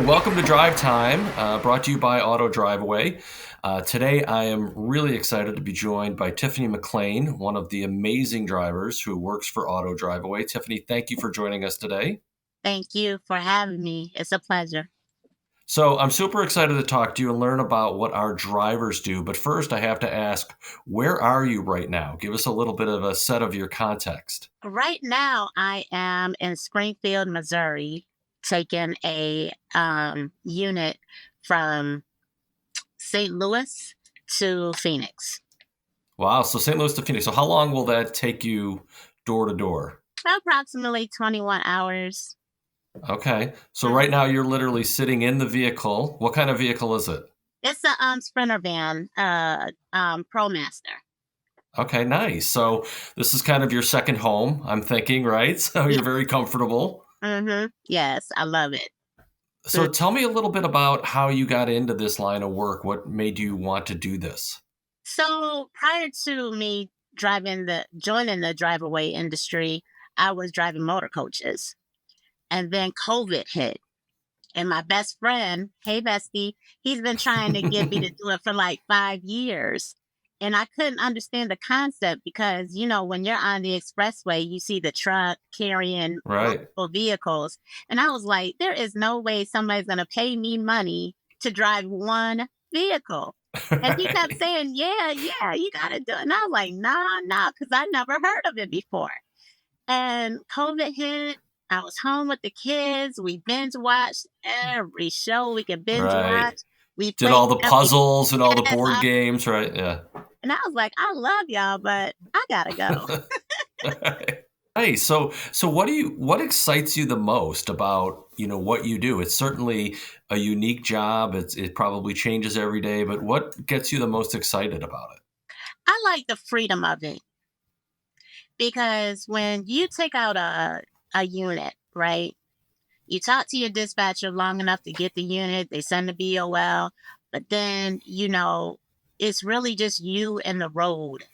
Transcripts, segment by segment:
welcome to Drivetime, brought to you by Auto Driveaway. Today, I am really excited to be joined by Tiffani McClain, one of the amazing drivers who works for Auto Driveaway. Tiffani, thank you for joining us today. Thank you for having me. It's a pleasure. So, I'm super excited to talk to you and learn about what our drivers do. But first, I have to ask, where are you right now? Give us a little bit of a set of your context. Right now, I am in Springfield, Missouri, taking a unit from St. Louis to Phoenix. Wow, so St. Louis to Phoenix. So, how long will that take you door to door? Approximately 21 hours. Okay. So right now you're literally sitting in the vehicle. What kind of vehicle is it? It's a Sprinter van, ProMaster. Okay, nice. So this is kind of your second home, I'm thinking, right? So Yeah. you're very comfortable. Yes, I love it. So tell me a little bit about how you got into this line of work. What made you want to do this? So prior to me joining the drive-away industry, I was driving motor coaches. And then COVID hit. And my best friend, hey bestie, he's been trying to get me to do it for like 5 years. And I couldn't understand the concept because, when you're on the expressway, you see the truck carrying Right. multiple vehicles. And I was like, there is no way somebody's going to pay me money to drive one vehicle. And he kept Right. saying, yeah, you got to do it. And I was like, nah, because I never heard of it before. And COVID hit. I was home with the kids. We binge watched every show we could binge Right. watch. We Did played all the every puzzles and all the yes, board games, right? Yeah. and I was like, I love y'all, but I gotta go. Hey, so what excites you the most about, what you do? It's certainly a unique job. It probably changes every day, but what gets you the most excited about it? I like the freedom of it because when you take out a unit, right? You talk to your dispatcher long enough to get the unit, they send the BOL, but then, it's really just you and the road.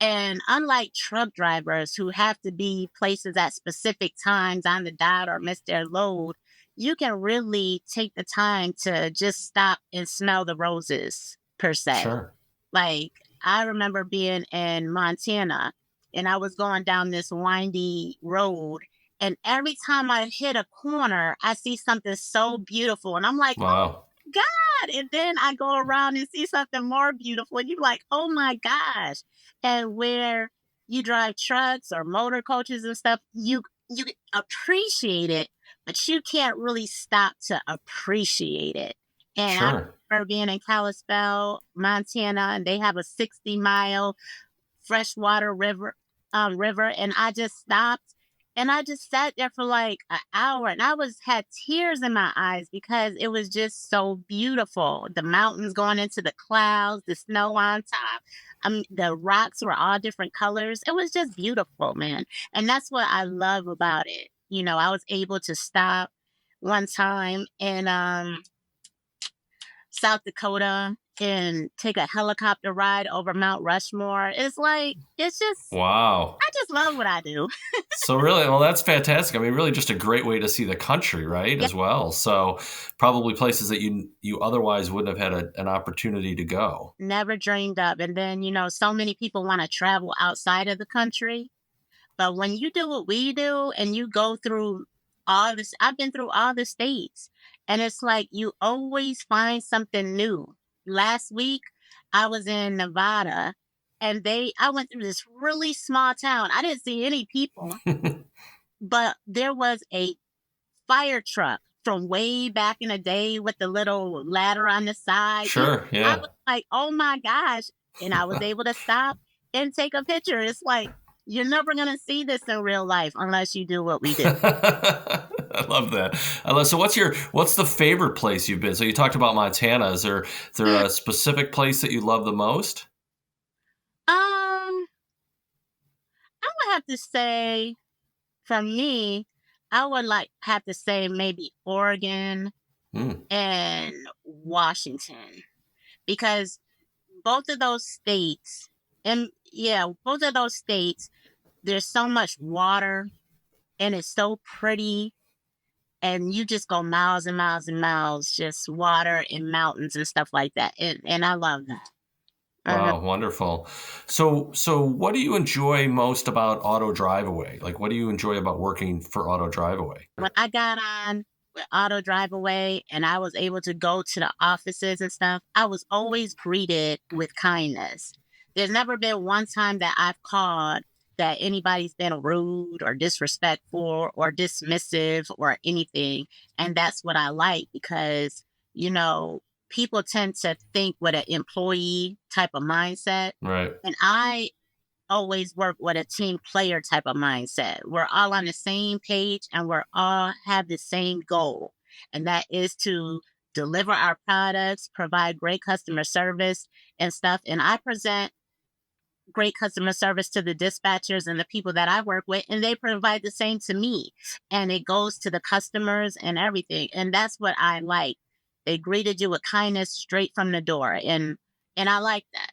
And unlike truck drivers who have to be places at specific times on the dot or miss their load, you can really take the time to just stop and smell the roses, per se. Sure. Like, I remember being in Montana and I was going down this windy road. And every time I hit a corner, I see something so beautiful. And I'm like, Wow. God. And then I go around and see something more beautiful. And you're like, oh my gosh. And where you drive trucks or motor coaches and stuff, you appreciate it, but you can't really stop to appreciate it. And I Sure. remember being in Kalispell, Montana, and they have a 60-mile freshwater river, and I just stopped and I just sat there for like an hour, and I was had tears in my eyes because it was just so beautiful. The mountains going into the clouds, the snow on top. The rocks were all different colors. It was just beautiful, man. And that's what I love about it. I was able to stop one time in South Dakota and take a helicopter ride over Mount Rushmore. It's just, Wow. I just love what I do. So really, well, that's fantastic. I mean, really just a great way to see the country, right, Yeah, as well. So probably places that you otherwise wouldn't have had an opportunity to go. never dreamed of. And then, so many people want to travel outside of the country. But when you do what we do and you go through all this, I've been through all the states, and it's like you always find something new. Last week, I was in Nevada and I went through this really small town. I didn't see any people, but there was a fire truck from way back in the day with the little ladder on the side. Sure, I yeah. was like, oh my gosh. And I was able to stop and take a picture. It's like, you're never going to see this in real life unless you do what we do. I love that. So what's the favorite place you've been? So you talked about Montana. Is there Mm, a specific place that you love the most? Um, I would have to say, for me, I would have to say maybe Oregon Hmm, and Washington because both of those states, and yeah, both of those states, there's so much water and it's so pretty. and you just go miles and miles and miles, just water and mountains and stuff like that. And I love that. Uh, Wow, wonderful. So what do you enjoy most about Auto Driveaway? Like, what do you enjoy about working for Auto Driveaway? when I got on with Auto Driveaway and I was able to go to the offices and stuff, I was always greeted with kindness. There's never been one time that I've called that anybody's been rude or disrespectful or dismissive or anything. And that's what I like because, you know, people tend to think with an employee type of mindset. Right. And I always work with a team player type of mindset. We're all on the same page and we're all have the same goal. And that is to deliver our products, provide great customer service and stuff. And I present great customer service to the dispatchers and the people that I work with, and they provide the same to me. And it goes to the customers and everything. And that's what I like. They greeted you with kindness straight from the door. And I like that.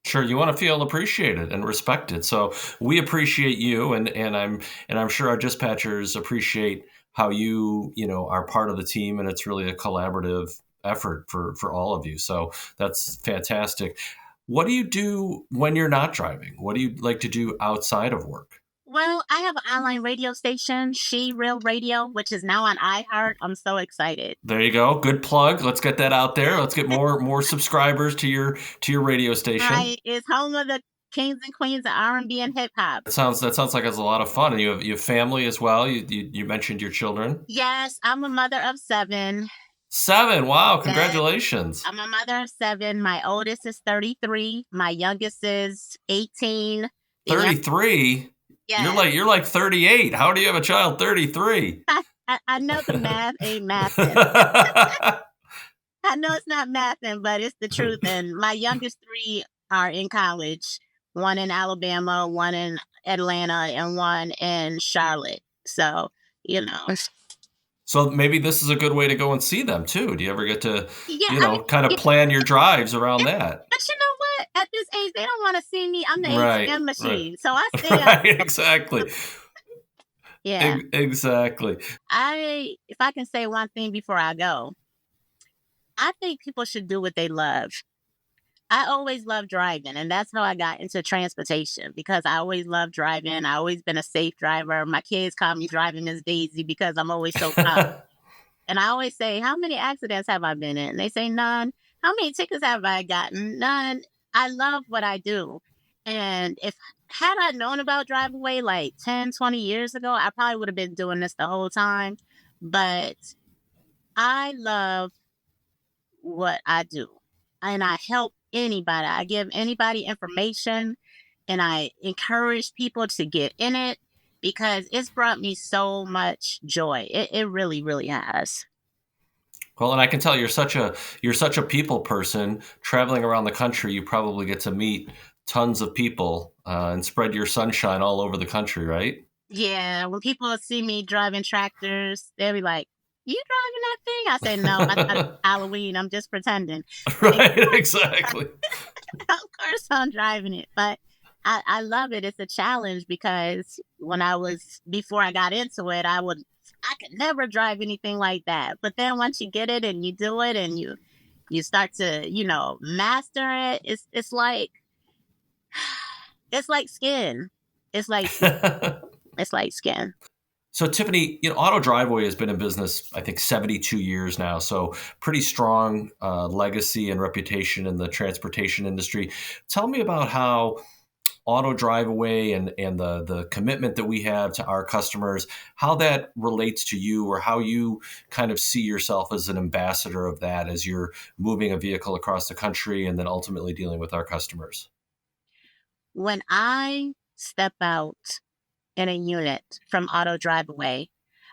Sure, you want to feel appreciated and respected. So we appreciate you, and I'm sure our dispatchers appreciate how you are part of the team, and it's really a collaborative effort for all of you. So that's fantastic. What do you do when you're not driving? What do you like to do outside of work? Well, I have an online radio station, She Real Radio, which is now on iHeart. I'm so excited. There you go. Good plug. Let's get that out there. Let's get more subscribers to your radio station. I is home of the kings and queens of R&B and hip hop. That sounds like it's a lot of fun. And you have family as well. You mentioned your children. Yes, I'm a mother of seven. 7. Wow, Yes, congratulations. I'm a mother of seven. My oldest is 33. My youngest is 18. The young, 33? You're yes, like you're like 38. How do you have a child 33? I know the math ain't mathing. I know it's not mathing, but it's the truth. And my youngest three are in college. One in Alabama, one in Atlanta, and one in Charlotte. So, you know. So maybe this is a good way to go and see them too. Do you ever get to, Yeah, I mean, kind of yeah, plan your drives around yeah, that? but you know what? At this age, they don't want to see me. I'm the Right, ATM right. machine. So I stay out. Right, exactly. Yeah. Exactly. If I can say one thing before I go, I think people should do what they love. I always loved driving, and that's how I got into transportation because I always loved driving. I always been a safe driver. My kids call me driving Miss Daisy because I'm always so calm. And I always say, "How many accidents have I been in?" And they say, "None." How many tickets have I gotten? None. I love what I do. And if had I known about drive away like 10, 20 years ago, I probably would have been doing this the whole time. But I love what I do. And I help anybody. I give anybody information and I encourage people to get in it because it's brought me so much joy. It really, really has. Well, and I can tell you're such a people person traveling around the country. You probably get to meet tons of people and spread your sunshine all over the country, right? Yeah, when people see me driving tractors, they'll be like, "You driving that thing?" I say, "No, I thought it was Halloween. I'm just pretending." Like, Right, exactly. of course I'm driving it, but I love it. It's a challenge because before I got into it, I could never drive anything like that. But then once you get it and you do it and you start to, master it, it's like skin. It's like skin. It's like skin. So Tiffany, Auto Driveway has been in business, I think, 72 years now. So pretty strong legacy and reputation in the transportation industry. Tell me about how Auto Driveway and the commitment that we have to our customers, how that relates to you, or how you kind of see yourself as an ambassador of that as you're moving a vehicle across the country and then ultimately dealing with our customers. When I step out in a unit from Auto Driveaway,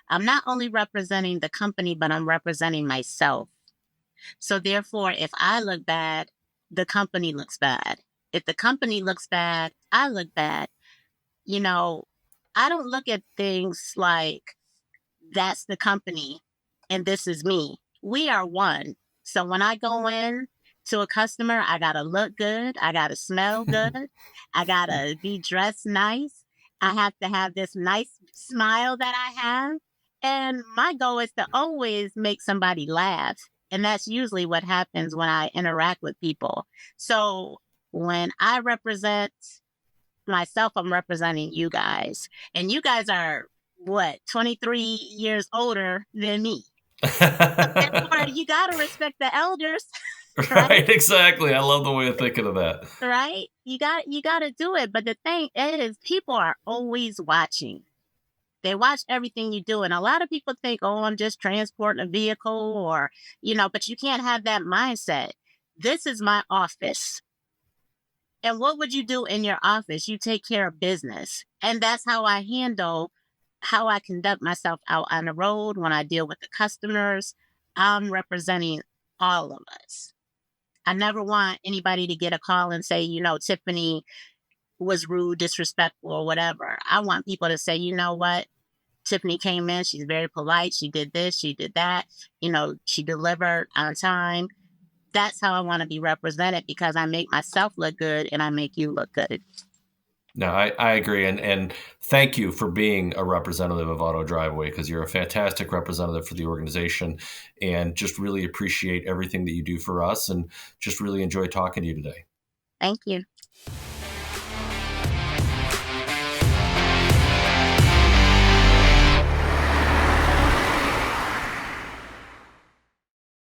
I'm not only representing the company, but I'm representing myself. So therefore, if I look bad, the company looks bad. If the company looks bad, I look bad. You know, I don't look at things like that's the company and this is me. We are one. So when I go in to a customer, I got to look good. I got to smell good. I got to be dressed nice. I have to have this nice smile that I have. And my goal is to always make somebody laugh. And that's usually what happens when I interact with people. So when I represent myself, I'm representing you guys. And you guys are what, 23 years older than me. So therefore, you got to respect the elders, right? Right, exactly. I love the way of thinking of that. Right? You got to do it. But the thing is, people are always watching. They watch everything you do. And a lot of people think, oh, I'm just transporting a vehicle or, but you can't have that mindset. This is my office. And what would you do in your office? You take care of business. And that's how I conduct myself out on the road when I deal with the customers. I'm representing all of us. I never want anybody to get a call and say, Tiffany was rude, disrespectful, or whatever. I want people to say, you know what? Tiffany came in, she's very polite. She did this, she did that. She delivered on time. That's how I want to be represented because I make myself look good and I make you look good. No, I agree. And thank you for being a representative of Auto Driveway because you're a fantastic representative for the organization and just really appreciate everything that you do for us and just really enjoy talking to you today. Thank you.